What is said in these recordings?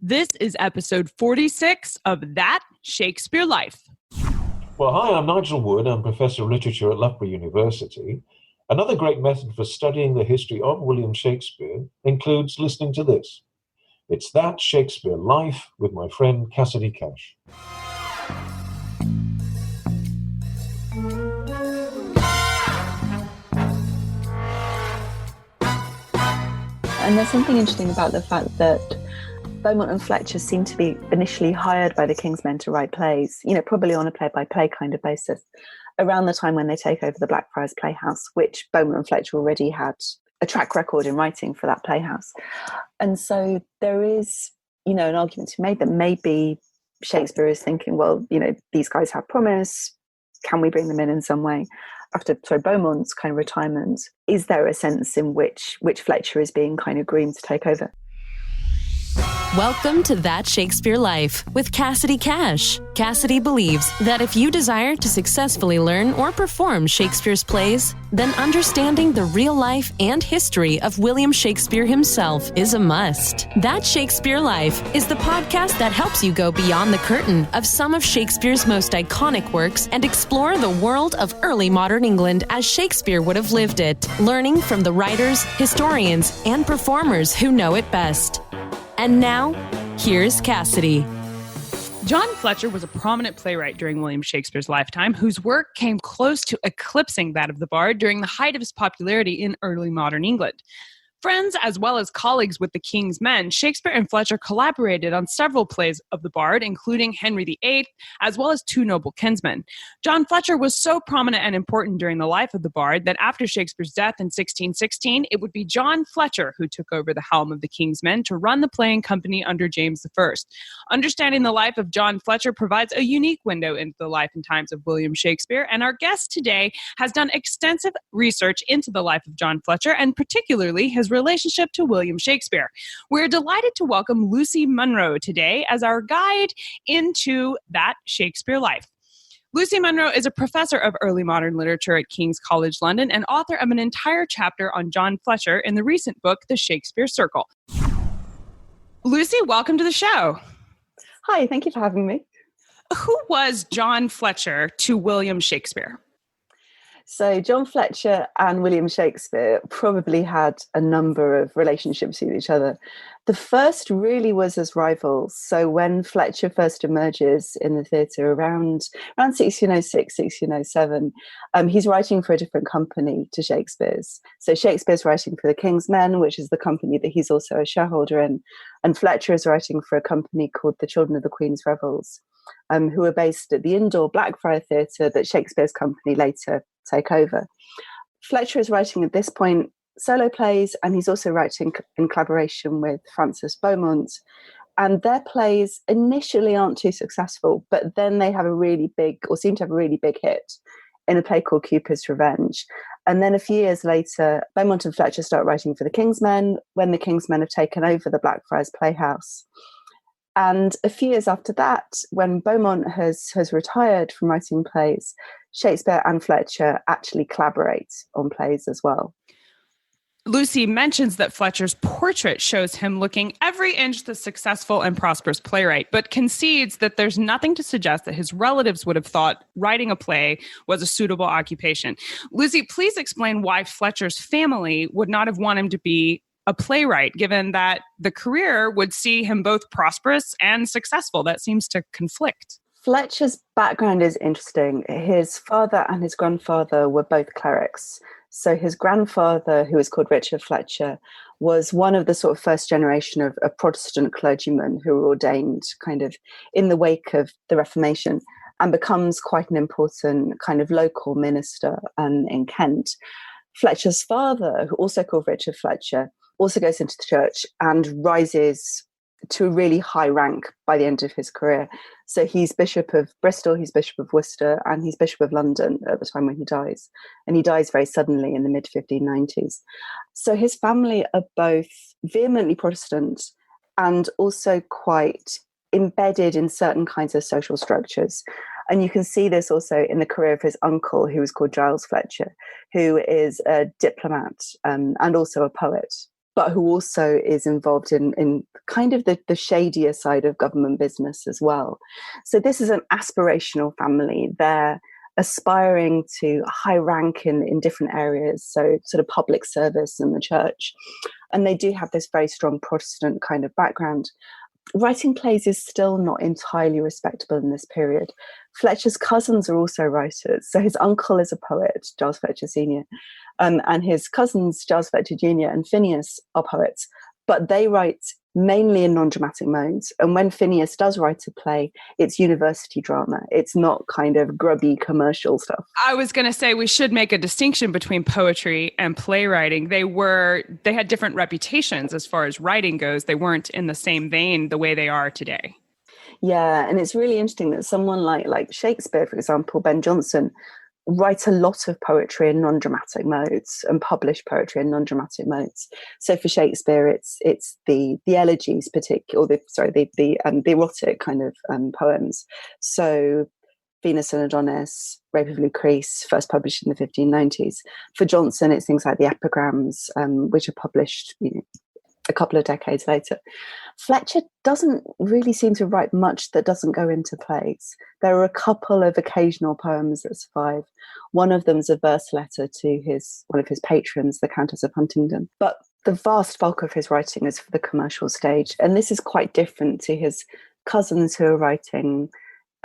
This is episode 46 of That Shakespeare Life. Well, hi, I'm Nigel Wood. I'm Professor of Literature at Loughborough University. Another great method for studying the history of William Shakespeare includes listening to this. It's That Shakespeare Life with my friend Cassidy Cash. And there's something interesting about the fact that Beaumont and Fletcher seem to be initially hired by the Kingsmen to write plays, probably on a play-by-play kind of basis, around the time when they take over the Blackfriars Playhouse, which Beaumont and Fletcher already had a track record in writing for that playhouse. And so there is, an argument to be made that maybe Shakespeare is thinking, well, these guys have promise. Can we bring them in some way? After Beaumont's kind of retirement, is there a sense in which Fletcher is being kind of groomed to take over? Welcome to That Shakespeare Life with Cassidy Cash. Cassidy believes that if you desire to successfully learn or perform Shakespeare's plays, then understanding the real life and history of William Shakespeare himself is a must. That Shakespeare Life is the podcast that helps you go beyond the curtain of some of Shakespeare's most iconic works and explore the world of early modern England as Shakespeare would have lived it, learning from the writers, historians, and performers who know it best. And now, here's Cassidy. John Fletcher was a prominent playwright during William Shakespeare's lifetime, whose work came close to eclipsing that of the Bard during the height of his popularity in early modern England. Friends as well as colleagues with the King's Men, Shakespeare and Fletcher collaborated on several plays of the Bard, including Henry VIII, as well as Two Noble Kinsmen. John Fletcher was so prominent and important during the life of the Bard that after Shakespeare's death in 1616, it would be John Fletcher who took over the helm of the King's Men to run the playing company under James I. Understanding the life of John Fletcher provides a unique window into the life and times of William Shakespeare, and our guest today has done extensive research into the life of John Fletcher, and particularly his relationship to William Shakespeare. We're delighted to welcome Lucy Munro today as our guide into That Shakespeare Life. Lucy Munro is a professor of early modern literature at King's College London and author of an entire chapter on John Fletcher in the recent book, The Shakespeare Circle. Lucy, welcome to the show. Hi, thank you for having me. Who was John Fletcher to William Shakespeare? So John Fletcher and William Shakespeare probably had a number of relationships with each other. The first really was as rivals. So when Fletcher first emerges in the theatre around 1606, 1607, he's writing for a different company to Shakespeare's. So Shakespeare's writing for the King's Men, which is the company that he's also a shareholder in, and Fletcher is writing for a company called the Children of the Queen's Revels, who are based at the indoor Blackfriars Theatre that Shakespeare's company later take over. Fletcher is writing at this point solo plays, and he's also writing in collaboration with Francis Beaumont, and their plays initially aren't too successful, but then they have a really big, or seem to have a really big hit in a play called Cupid's Revenge. And then a few years later, Beaumont and Fletcher start writing for the King's Men when the King's Men have taken over the Blackfriars Playhouse. And a few years after that, when Beaumont has retired from writing plays, Shakespeare and Fletcher actually collaborate on plays as well. Lucy mentions that Fletcher's portrait shows him looking every inch the successful and prosperous playwright, but concedes that there's nothing to suggest that his relatives would have thought writing a play was a suitable occupation. Lucy, please explain why Fletcher's family would not have wanted him to be a playwright, given that the career would see him both prosperous and successful. That seems to conflict. Fletcher's background is interesting. His father and his grandfather were both clerics. So his grandfather, who is called Richard Fletcher, was one of the sort of first generation of Protestant clergymen who were ordained kind of in the wake of the Reformation, and becomes quite an important kind of local minister in Kent. Fletcher's father, who also called Richard Fletcher, also goes into the church and rises to a really high rank by the end of his career. So he's Bishop of Bristol, he's Bishop of Worcester, and he's Bishop of London at the time when he dies. And he dies very suddenly in the mid-1590s. So his family are both vehemently Protestant and also quite embedded in certain kinds of social structures. And you can see this also in the career of his uncle, who was called Giles Fletcher, who is a diplomat and also a poet. but who also is involved in kind of the shadier side of government business as well. So this is an aspirational family. They're aspiring to a high rank in different areas, so sort of public service and the church. And they do have this very strong Protestant kind of background. Writing plays is still not entirely respectable in this period. Fletcher's cousins are also writers. So his uncle is a poet, Giles Fletcher Sr., and his cousins, Giles Fletcher Jr. and Phineas, are poets, but they write mainly in non-dramatic modes. And when Phineas does write a play, it's university drama. It's not kind of grubby commercial stuff. I was going to say we should make a distinction between poetry and playwriting. They had different reputations as far as writing goes. They weren't in the same vein the way they are today. Yeah, and it's really interesting that someone like Shakespeare, for example, Ben Jonson, write a lot of poetry in non-dramatic modes and publish poetry in non-dramatic modes. So for Shakespeare, it's the elegies, particularly, the erotic kind of poems. So Venus and Adonis, Rape of Lucrece, first published in the 1590s. For Jonson, it's things like the epigrams, which are published, a couple of decades later. Fletcher doesn't really seem to write much that doesn't go into plays. There are a couple of occasional poems that survive. One of them is a verse letter to one of his patrons, the Countess of Huntingdon. But the vast bulk of his writing is for the commercial stage. And this is quite different to his cousins who are writing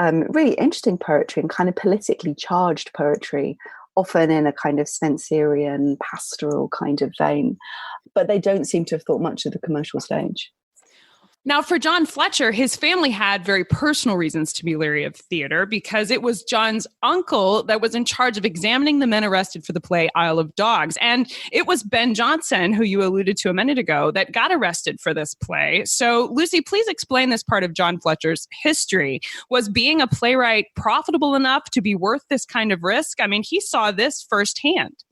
really interesting poetry and kind of politically charged poetry, often in a kind of Spenserian, pastoral kind of vein. But they don't seem to have thought much of the commercial stage. Now, for John Fletcher, his family had very personal reasons to be leery of theater because it was John's uncle that was in charge of examining the men arrested for the play Isle of Dogs. And it was Ben Jonson, who you alluded to a minute ago, that got arrested for this play. So, Lucy, please explain this part of John Fletcher's history. Was being a playwright profitable enough to be worth this kind of risk? I mean, he saw this firsthand.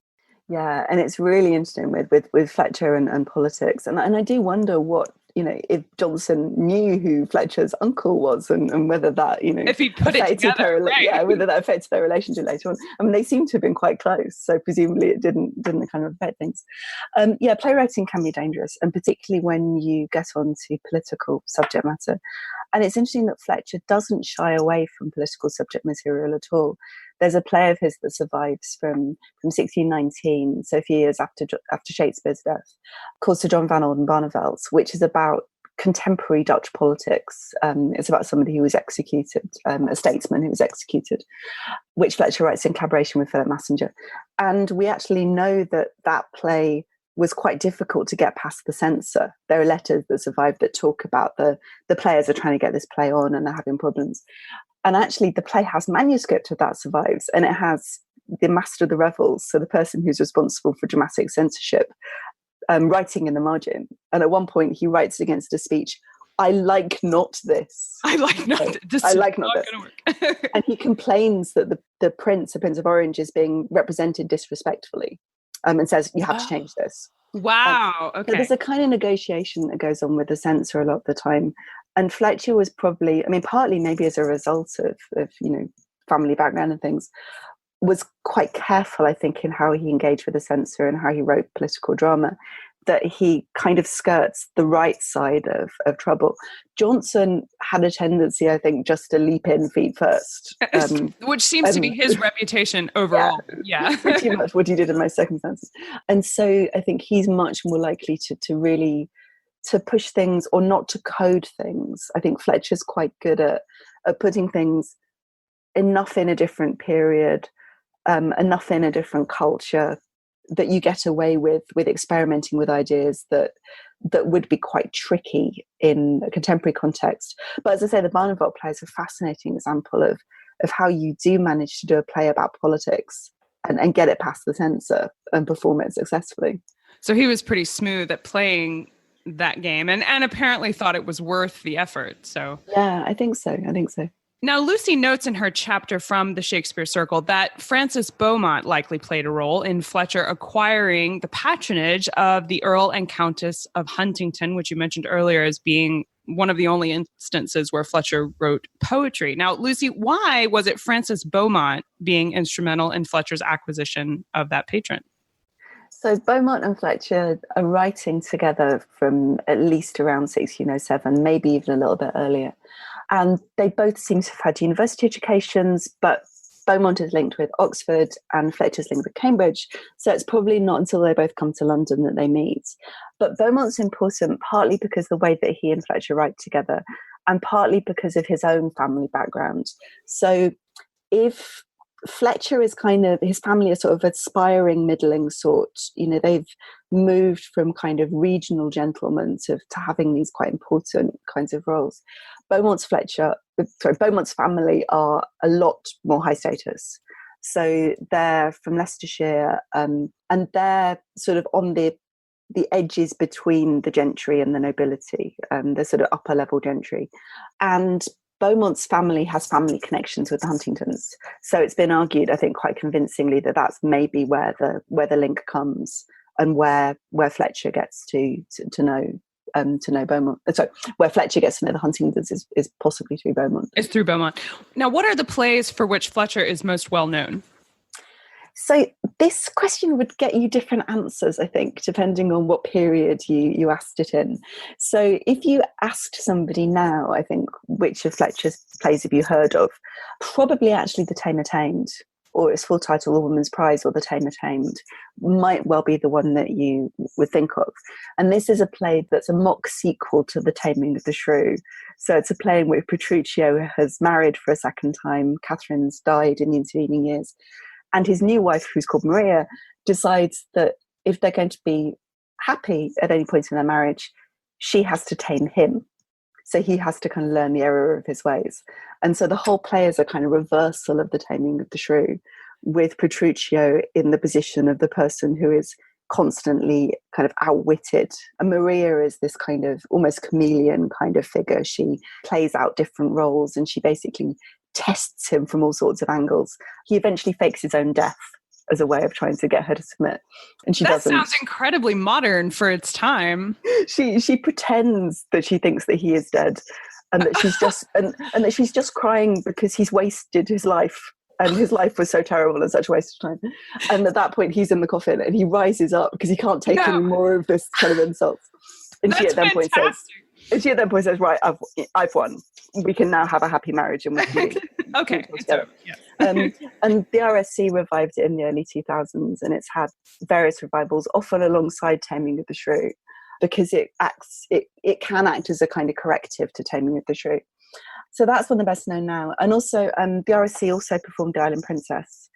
Yeah, and it's really interesting with Fletcher and politics. And I do wonder what, if Jonson knew who Fletcher's uncle was and whether that, if he put it together, right. Whether that affected their relationship later on. I mean, they seem to have been quite close, so presumably it didn't kind of affect things. Playwriting can be dangerous, and particularly when you get onto political subject matter. And it's interesting that Fletcher doesn't shy away from political subject material at all. There's a play of his that survives from 1619, so a few years after Shakespeare's death, called Sir John Van Oldenbarneveldt, which is about contemporary Dutch politics. It's about somebody who was executed, a statesman who was executed, which Fletcher writes in collaboration with Philip Massenger. And we actually know that play was quite difficult to get past the censor. There are letters that survive that talk about the players are trying to get this play on and they're having problems. And actually the play has manuscript of that survives, and it has the master of the revels, so the person who's responsible for dramatic censorship, writing in the margin. And at one point he writes against a speech, "I like not this. I like not this. I like not this." Work. And he complains that the Prince of Orange is being represented disrespectfully, and says, "You have to change this." Wow. Okay. So there's a kind of negotiation that goes on with the censor a lot of the time. And Fletcher was probably, partly maybe as a result of family background and things, was quite careful, I think, in how he engaged with the censor and how he wrote political drama, that he kind of skirts the right side of trouble. Jonson had a tendency, I think, just to leap in feet first. Which seems to be his reputation overall. Yeah. Pretty much what he did in most circumstances. And so I think he's much more likely to really to push things or not to code things. I think Fletcher's quite good at putting things enough in a different period, enough in a different culture, that you get away with experimenting with ideas that would be quite tricky in a contemporary context. But as I say, the Barneveldt play is a fascinating example of how you do manage to do a play about politics and get it past the censor and perform it successfully. So he was pretty smooth at playing that game and apparently thought it was worth the effort. So yeah, I think so. Now, Lucy notes in her chapter from the Shakespeare Circle that Francis Beaumont likely played a role in Fletcher acquiring the patronage of the Earl and Countess of Huntingdon, which you mentioned earlier as being one of the only instances where Fletcher wrote poetry. Now, Lucy, why was it Francis Beaumont being instrumental in Fletcher's acquisition of that patron? So Beaumont and Fletcher are writing together from at least around 1607, maybe even a little bit earlier. And they both seem to have had university educations, but Beaumont is linked with Oxford and Fletcher's linked with Cambridge. So it's probably not until they both come to London that they meet. But Beaumont's important partly because of the way that he and Fletcher write together, and partly because of his own family background. So if Fletcher is kind of, his family is sort of aspiring middling sort, they've moved from kind of regional gentlemen to having these quite important kinds of roles. Beaumont's family are a lot more high status. So they're from Leicestershire, and they're sort of on the edges between the gentry and the nobility, the sort of upper level gentry. And Beaumont's family has family connections with the Huntingtons. So it's been argued, I think, quite convincingly that that's maybe where the link comes, and where Fletcher gets to know Beaumont. Sorry, where Fletcher gets to know the Huntingtons is possibly through Beaumont. It's through Beaumont. Now, what are the plays for which Fletcher is most well known? So this question would get you different answers, I think, depending on what period you asked it in. So if you asked somebody now, I think, which of Fletcher's plays have you heard of? Probably actually The Tamer Tamed, or its full title, The Woman's Prize or The Tamer Tamed, might well be the one that you would think of. And this is a play that's a mock sequel to The Taming of the Shrew. So it's a play in which Petruchio has married for a second time. Catherine's died in the intervening years. And his new wife, who's called Maria, decides that if they're going to be happy at any point in their marriage, she has to tame him. So he has to kind of learn the error of his ways. And so the whole play is a kind of reversal of The Taming of the Shrew, with Petruchio in the position of the person who is constantly kind of outwitted. And Maria is this kind of almost chameleon kind of figure. She plays out different roles, and she basically tests him from all sorts of angles. He eventually fakes his own death as a way of trying to get her to submit, and she doesn't. That sounds incredibly modern for its time. She pretends that she thinks that he is dead, and that she's just and that she's just crying because he's wasted his life, and his life was so terrible and such a waste of time. And at that point, he's in the coffin, and he rises up because he can't take any more of this kind of insults. And That's she at that point fantastic. says, "Right, I've won. We can now have a happy marriage." And we can okay. And the RSC revived it in the early 2000s, and it's had various revivals, often alongside Taming of the Shrew, because it can act as a kind of corrective to Taming of the Shrew. So that's one of the best known now. And also the RSC also performed The Island Princess,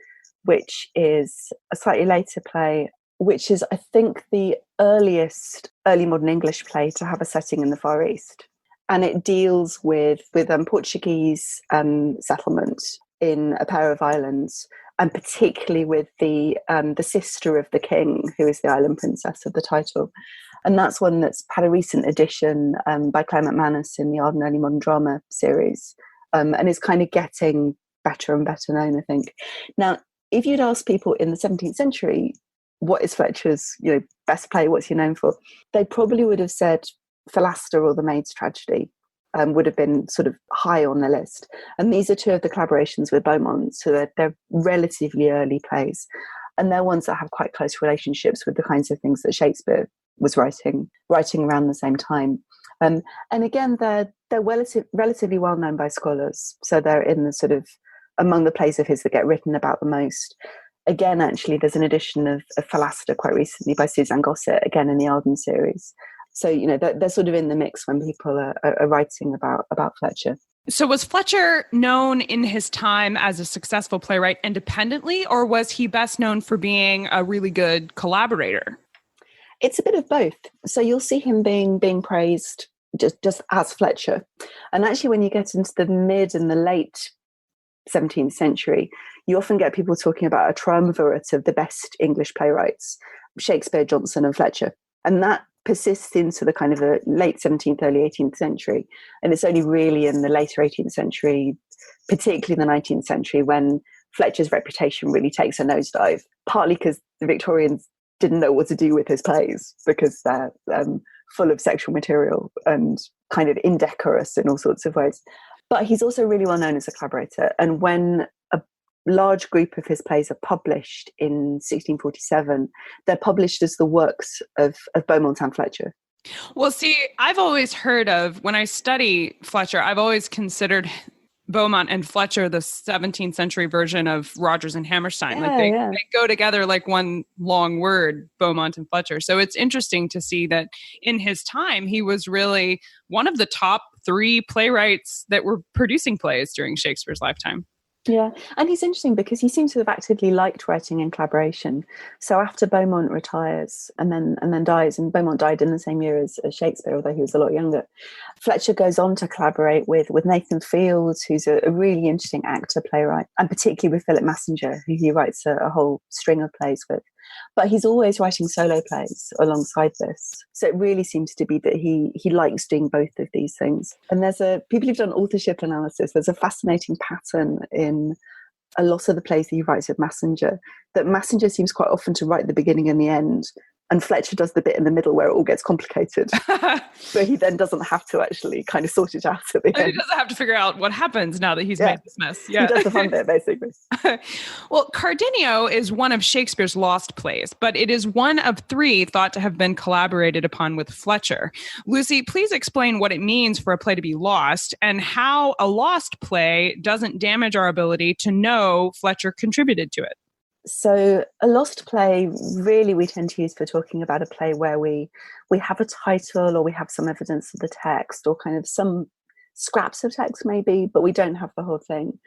which is a slightly later play, which is, I think, the earliest early modern English play to have a setting in the Far East. And it deals with Portuguese settlement in a pair of islands, and particularly with the sister of the king, who is the island princess of the title. And that's one that's had a recent edition by Claire McManus in the Arden Early Modern Drama series, and is kind of getting better and better known, I think. Now, if you'd ask people in the 17th century, what is Fletcher's best play, what's he known for, they probably would have said Philaster or The Maid's Tragedy would have been sort of high on the list. And these are two of the collaborations with Beaumont, so they're relatively early plays. And they're ones that have quite close relationships with the kinds of things that Shakespeare was writing around the same time. And again, they're relatively well known by scholars. So they're in the sort of among the plays of his that get written about the most. Again, actually, there's an edition of Philaster quite recently by Suzanne Gossett, again in the Arden series. So, they're sort of in the mix when people are writing about Fletcher. So was Fletcher known in his time as a successful playwright independently, or was he best known for being a really good collaborator? It's a bit of both. So you'll see him being praised just as Fletcher. And actually, when you get into the mid and the late 17th century, you often get people talking about a triumvirate of the best English playwrights, Shakespeare, Johnson and Fletcher. And that persists into the kind of the late 17th, early 18th century. And it's only really in the later 18th century, particularly the 19th century, when Fletcher's reputation really takes a nosedive, partly because the Victorians didn't know what to do with his plays because they're full of sexual material and kind of indecorous in all sorts of ways. But he's also really well known as a collaborator. And when large group of his plays are published in 1647. They're published as the works of Beaumont and Fletcher. Well, see, I've always heard of, when I study Fletcher, I've always considered Beaumont and Fletcher the 17th century version of Rodgers and Hammerstein. They go together like one long word, Beaumont and Fletcher. So it's interesting to see that in his time, he was really one of the top 3 playwrights that were producing plays during Shakespeare's lifetime. Yeah, and he's interesting because he seems to have actively liked writing in collaboration. So after Beaumont retires and then dies, and Beaumont died in the same year as Shakespeare, although he was a lot younger, Fletcher goes on to collaborate with Nathan Fields, who's a really interesting actor, playwright, and particularly with Philip Massinger, who he writes a whole string of plays with. But he's always writing solo plays alongside this. So it really seems to be that he likes doing both of these things. And people who've done authorship analysis, there's a fascinating pattern in a lot of the plays that he writes with Massinger, that Massinger seems quite often to write the beginning and the end, and Fletcher does the bit in the middle where it all gets complicated. So he then doesn't have to actually kind of sort it out at the end. He doesn't have to figure out what happens now that he's made this mess. Yeah. He does the fun bit, basically. Well, Cardenio is one of Shakespeare's lost plays, but it is one of 3 thought to have been collaborated upon with Fletcher. Lucy, please explain what it means for a play to be lost and how a lost play doesn't damage our ability to know Fletcher contributed to it. So a lost play, really, we tend to use for talking about a play where we have a title, or we have some evidence of the text, or kind of some scraps of text maybe, but we don't have the whole thing.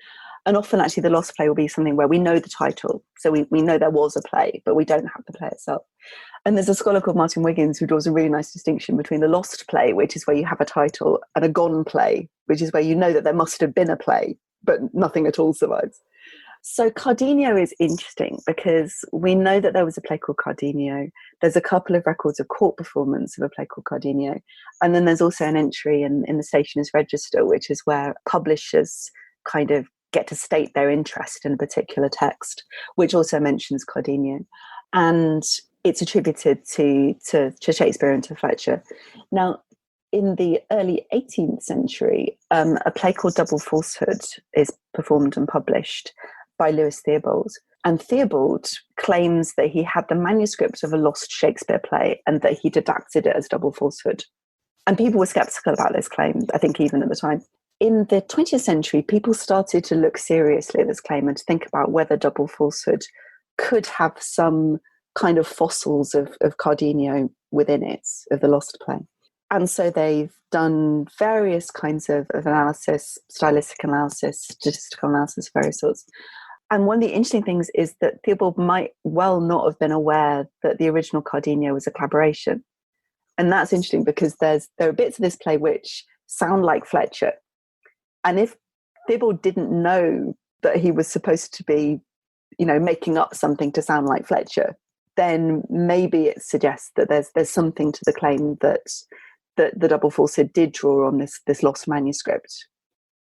And often actually the lost play will be something where we know the title. So we know there was a play, but we don't have the play itself. And there's a scholar called Martin Wiggins who draws a really nice distinction between the lost play, which is where you have a title, and a gone play, which is where you know that there must have been a play, but nothing at all survives. So Cardenio is interesting because we know that there was a play called Cardenio. There's a couple of records of court performance of a play called Cardenio. And then there's also an entry in the Stationers' Register, which is where publishers kind of get to state their interest in a particular text, which also mentions Cardenio. And it's attributed to Shakespeare and to Fletcher. Now, in the early 18th century, a play called Double Falsehood is performed and published by Lewis Theobald. And Theobald claims that he had the manuscript of a lost Shakespeare play and that he'd adapted it as Double Falsehood. And people were skeptical about this claim, I think even at the time. In the 20th century, people started to look seriously at this claim and to think about whether Double Falsehood could have some kind of fossils of Cardenio within it, of the lost play. And so they've done various kinds of analysis, stylistic analysis, statistical analysis, various sorts. And one of the interesting things is that Theobald might well not have been aware that the original Cardenio was a collaboration. And that's interesting because there are bits of this play which sound like Fletcher. And if Theobald didn't know that he was supposed to be, making up something to sound like Fletcher, then maybe it suggests that there's something to the claim that the Double Falsehood did draw on this lost manuscript.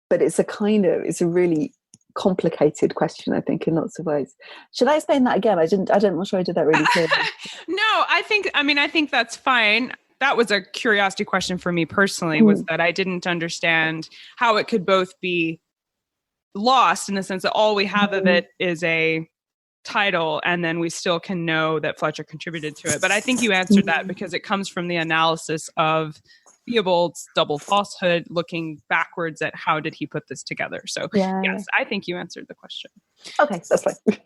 But it's a really complicated question, I think, in lots of ways. Should I explain that again? I'm not sure I did that really clearly. No, I think that's fine. That was a curiosity question for me personally, was that I didn't understand how it could both be lost in the sense that all we have of it is a title and then we still can know that Fletcher contributed to it. But I think you answered that because it comes from the analysis of Theobald's Double Falsehood, looking backwards at how did he put this together. So yes, I think you answered the question. Okay, that's fine.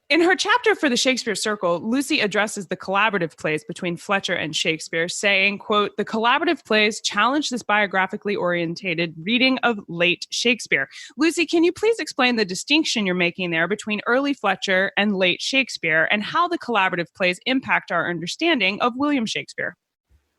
In her chapter for the Shakespeare Circle, Lucy addresses the collaborative plays between Fletcher and Shakespeare, saying, quote, "The collaborative plays challenge this biographically orientated reading of late Shakespeare." Lucy, can you please explain the distinction you're making there between early Fletcher and late Shakespeare and how the collaborative plays impact our understanding of William Shakespeare?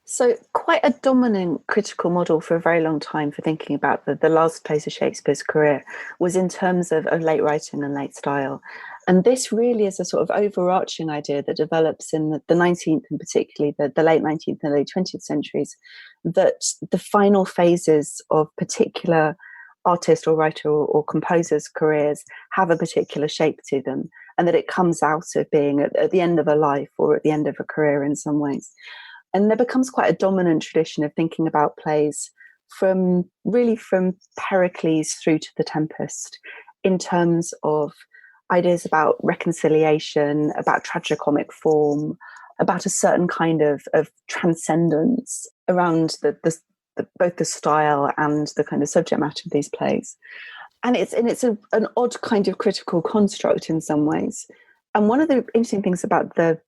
So quite a dominant critical model for a very long time for thinking about the last plays of Shakespeare's career was in terms of late writing and late style. And this really is a sort of overarching idea that develops in the 19th and particularly the late 19th and early 20th centuries, that the final phases of particular artist or writer or composer's careers have a particular shape to them, and that it comes out of being at the end of a life or at the end of a career in some ways. And there becomes quite a dominant tradition of thinking about plays from Pericles through to The Tempest in terms of ideas about reconciliation, about tragicomic form, about a certain kind of transcendence around both the style and the kind of subject matter of these plays. And it's an odd kind of critical construct in some ways. And one of the interesting things about the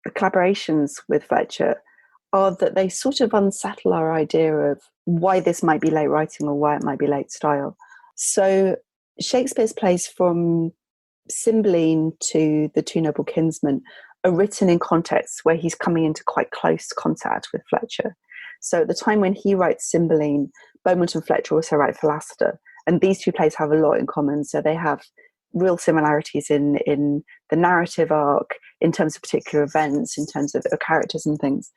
collaborations with Fletcher are that they sort of unsettle our idea of why this might be late writing or why it might be late style. So Shakespeare's plays from Cymbeline to the Two Noble Kinsmen are written in contexts where he's coming into quite close contact with Fletcher. So at the time when he writes Cymbeline, Beaumont and Fletcher also write Philaster. And these two plays have a lot in common. So they have real similarities in the narrative arc, in terms of particular events, in terms of characters and things.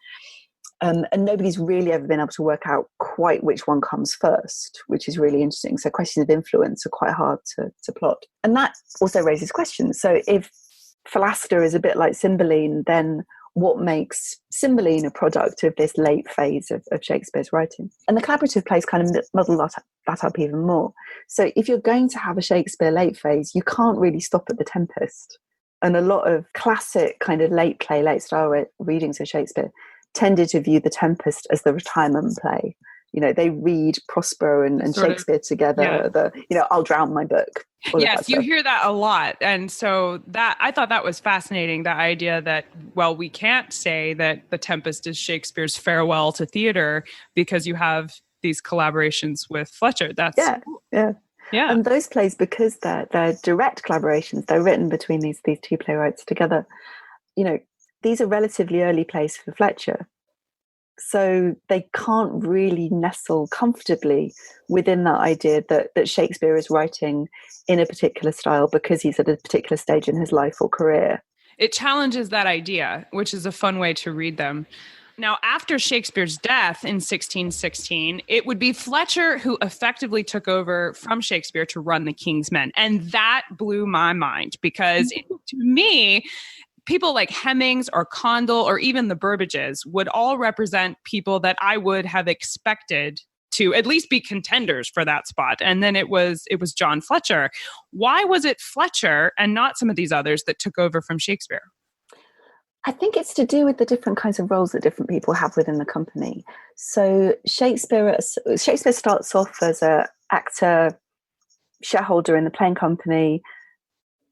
And nobody's really ever been able to work out quite which one comes first, which is really interesting. So questions of influence are quite hard to plot. And that also raises questions. So if Philaster is a bit like Cymbeline, then what makes Cymbeline a product of this late phase of Shakespeare's writing? And the collaborative plays kind of muddle that up even more. So if you're going to have a Shakespeare late phase, you can't really stop at the Tempest. And a lot of classic kind of late play, late style readings of Shakespeare tended to view the Tempest as the retirement play. You know, they read Prospero and Shakespeare together. Yeah. I'll drown my book. Yes, you hear that a lot. And so that I thought that was fascinating, the idea that, well, we can't say that the Tempest is Shakespeare's farewell to theater because you have these collaborations with Fletcher. Yeah. And those plays, because they're direct collaborations, they're written between these two playwrights together. You know, these are relatively early plays for Fletcher. So they can't really nestle comfortably within that idea that Shakespeare is writing in a particular style because he's at a particular stage in his life or career. It challenges that idea, which is a fun way to read them. Now, after Shakespeare's death in 1616, it would be Fletcher who effectively took over from Shakespeare to run the King's Men. And that blew my mind because to me, people like Hemmings or Condell or even the Burbages would all represent people that I would have expected to at least be contenders for that spot. And then it was John Fletcher. Why was it Fletcher and not some of these others that took over from Shakespeare? I think it's to do with the different kinds of roles that different people have within the company. So Shakespeare starts off as an actor, shareholder in the playing company,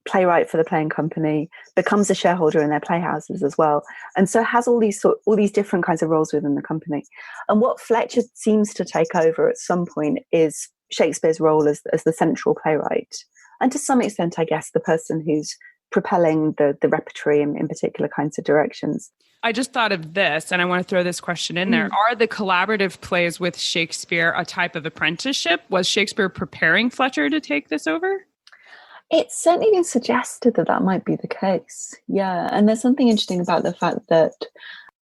playwright for the playing company, becomes a shareholder in their playhouses as well, and so has all these different kinds of roles within the company. And what Fletcher seems to take over at some point is Shakespeare's role as the central playwright, and to some extent, I guess, the person who's propelling the repertory in particular kinds of directions. I just thought of this, and I want to throw this question in there. Are the collaborative plays with Shakespeare a type of apprenticeship? Was Shakespeare preparing Fletcher to take this over? It's certainly been suggested that might be the case. Yeah. And there's something interesting about the fact that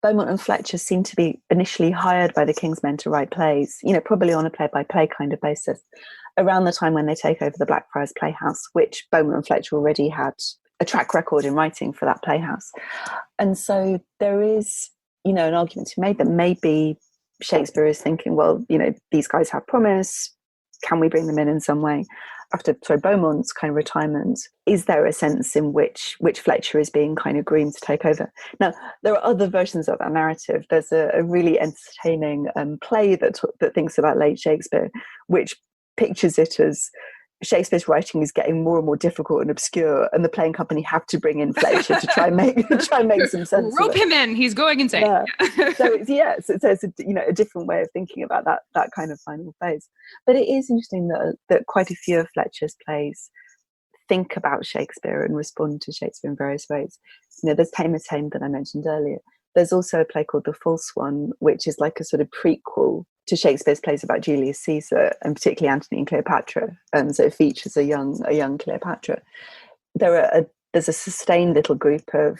Beaumont and Fletcher seem to be initially hired by the King's Men to write plays, probably on a play-by-play kind of basis, around the time when they take over the Blackfriars Playhouse, which Beaumont and Fletcher already had a track record in writing for that playhouse. And so there is, an argument to be made that maybe Shakespeare is thinking, well, these guys have promise. Can we bring them in some way? After Beaumont's kind of retirement, is there a sense in which Fletcher is being kind of groomed to take over? Now, there are other versions of that narrative. There's a really entertaining play that thinks about late Shakespeare, which pictures it as Shakespeare's writing is getting more and more difficult and obscure, and the playing company have to bring in Fletcher to try and make some sense. Rope him in; he's going insane. Yeah. So it's a different way of thinking about that kind of final phase. But it is interesting that quite a few of Fletcher's plays think about Shakespeare and respond to Shakespeare in various ways. There's Tamar Tame that I mentioned earlier. There's also a play called The False One, which is like a sort of prequel to Shakespeare's plays about Julius Caesar, and particularly Antony and Cleopatra. So it features a young Cleopatra. There's a sustained little group of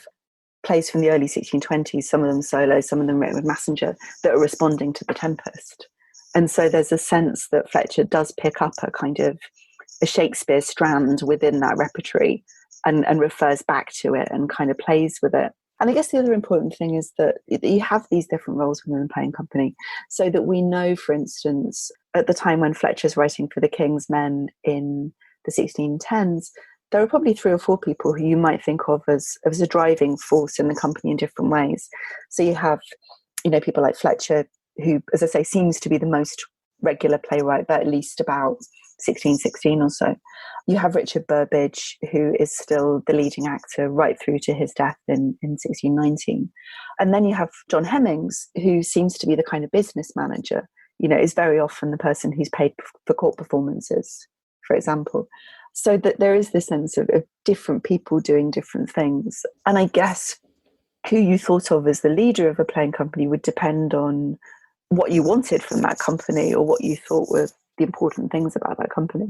plays from the early 1620s, some of them solo, some of them written with Massenger, that are responding to The Tempest. And so there's a sense that Fletcher does pick up a kind of a Shakespeare strand within that repertory and refers back to it and kind of plays with it. And I guess the other important thing is that you have these different roles within the playing company, so that we know, for instance, at the time when Fletcher's writing for the King's Men in the 1610s, there are probably 3 or 4 people who you might think of as a driving force in the company in different ways. So you have, people like Fletcher, who, as I say, seems to be the most regular playwright, but at least about 1616 or so. You have Richard Burbage, who is still the leading actor right through to his death in 1619. And then you have John Hemmings, who seems to be the kind of business manager, is very often the person who's paid for court performances, for example. So that there is this sense of different people doing different things. And I guess who you thought of as the leader of a playing company would depend on what you wanted from that company or what you thought were the important things about that company.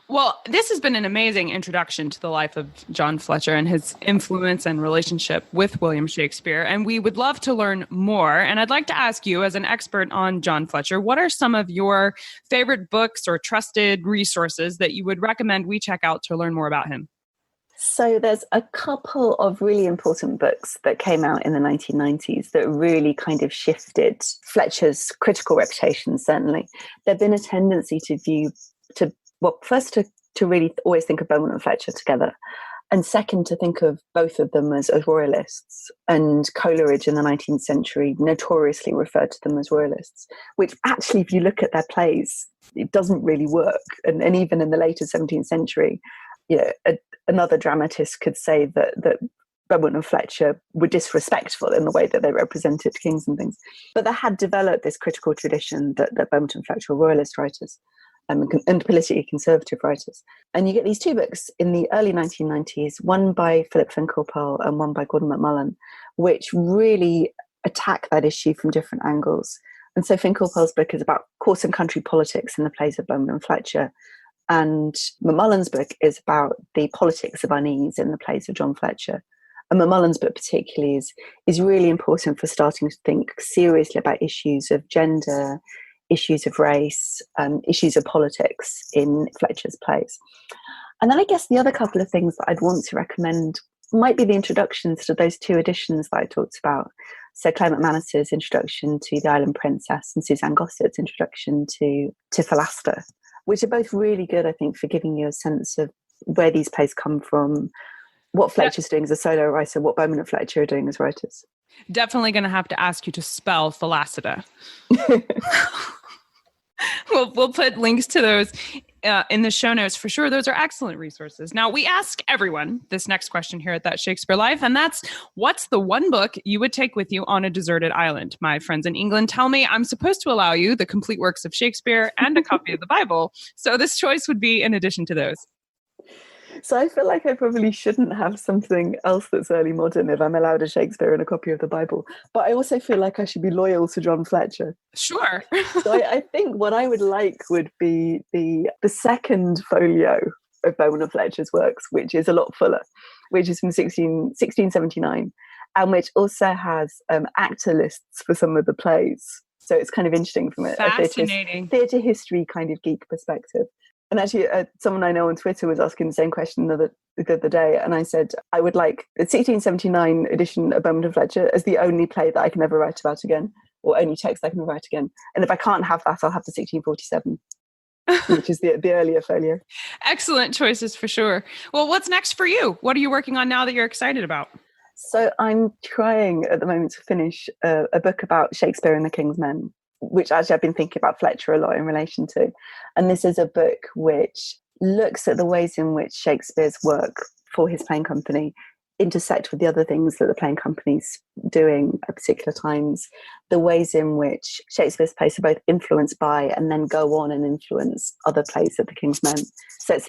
Well, this has been an amazing introduction to the life of John Fletcher and his influence and relationship with William Shakespeare. And we would love to learn more. And I'd like to ask you, as an expert on John Fletcher, what are some of your favorite books or trusted resources that you would recommend we check out to learn more about him? So there's a couple of really important books that came out in the 1990s that really kind of shifted Fletcher's critical reputation, certainly. There'd been a tendency first to really always think of Beaumont and Fletcher together, and second to think of both of them as royalists. And Coleridge in the 19th century notoriously referred to them as royalists, which actually, if you look at their plays, it doesn't really work. And even in the later 17th century, another dramatist could say that Beaumont and Fletcher were disrespectful in the way that they represented kings and things. But they had developed this critical tradition that Beaumont and Fletcher were royalist writers. And politically conservative writers. And you get these 2 books in the early 1990s, one by Philip Finkelpearl and one by Gordon MacMullen, which really attack that issue from different angles. And so Finkelpearl's book is about court and country politics in the plays of Beaumont and Fletcher. And MacMullen's book is about the politics of unease in the plays of John Fletcher. And MacMullen's book particularly is really important for starting to think seriously about issues of gender, issues of race, issues of politics in Fletcher's plays. And then I guess the other couple of things that I'd want to recommend might be the introductions to those 2 editions that I talked about. So Claire McManus's introduction to The Island Princess and Suzanne Gossett's introduction to Philaster, which are both really good, I think, for giving you a sense of where these plays come from, what Fletcher's doing as a solo writer, what Beaumont and Fletcher are doing as writers. Definitely going to have to ask you to spell Philaster. We'll put links to those in the show notes for sure. Those are excellent resources. Now, we ask everyone this next question here at That Shakespeare Life, and that's, what's the one book you would take with you on a deserted island? My friends in England tell me I'm supposed to allow you the complete works of Shakespeare and a copy of the Bible. So this choice would be in addition to those. So I feel like I probably shouldn't have something else that's early modern if I'm allowed a Shakespeare and a copy of the Bible. But I also feel like I should be loyal to John Fletcher. Sure. So I think what I would like would be the second folio of Beaumont and Fletcher's works, which is a lot fuller, which is from 1679, and which also has actor lists for some of the plays. So it's kind of interesting from a theatre history kind of geek perspective. And actually, someone I know on Twitter was asking the same question the other day, and I said, I would like the 1679 edition of Beaumont and Fletcher as the only play that I can ever write about again, or only text I can write again. And if I can't have that, I'll have the 1647, which is the earlier folio. Excellent choices for sure. Well, what's next for you? What are you working on now that you're excited about? So I'm trying at the moment to finish a book about Shakespeare and the King's Men, which actually I've been thinking about Fletcher a lot in relation to. And this is a book which looks at the ways in which Shakespeare's work for his playing company intersect with the other things that the playing company's doing at particular times, the ways in which Shakespeare's plays are both influenced by and then go on and influence other plays of the King's Men. So it's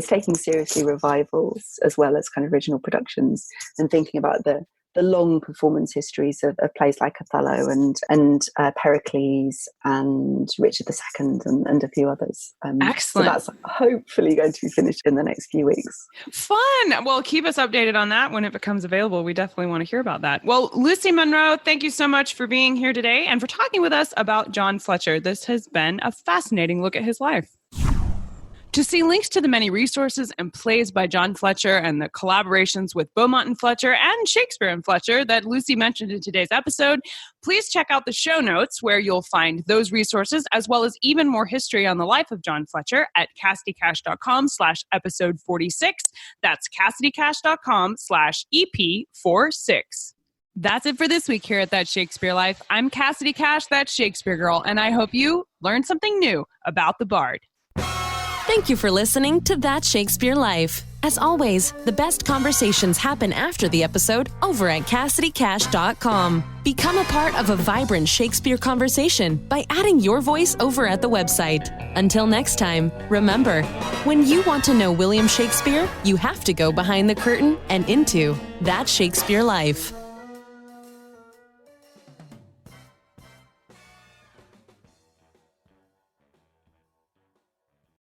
taking seriously revivals as well as kind of original productions, and thinking about the long performance histories of plays like Othello and Pericles and Richard II and a few others. Excellent. So that's hopefully going to be finished in the next few weeks. Fun. Well, keep us updated on that when it becomes available. We definitely want to hear about that. Well, Lucy Munro, thank you so much for being here today and for talking with us about John Fletcher. This has been a fascinating look at his life. To see links to the many resources and plays by John Fletcher and the collaborations with Beaumont and Fletcher and Shakespeare and Fletcher that Lucy mentioned in today's episode, please check out the show notes where you'll find those resources as well as even more history on the life of John Fletcher at CassidyCash.com/episode 46. That's CassidyCash.com/EP46. That's it for this week here at That Shakespeare Life. I'm Cassidy Cash, that Shakespeare girl, and I hope you learned something new about the Bard. Thank you for listening to That Shakespeare Life. As always, the best conversations happen after the episode over at CassidyCash.com. Become a part of a vibrant Shakespeare conversation by adding your voice over at the website. Until next time, remember, when you want to know William Shakespeare, you have to go behind the curtain and into That Shakespeare Life.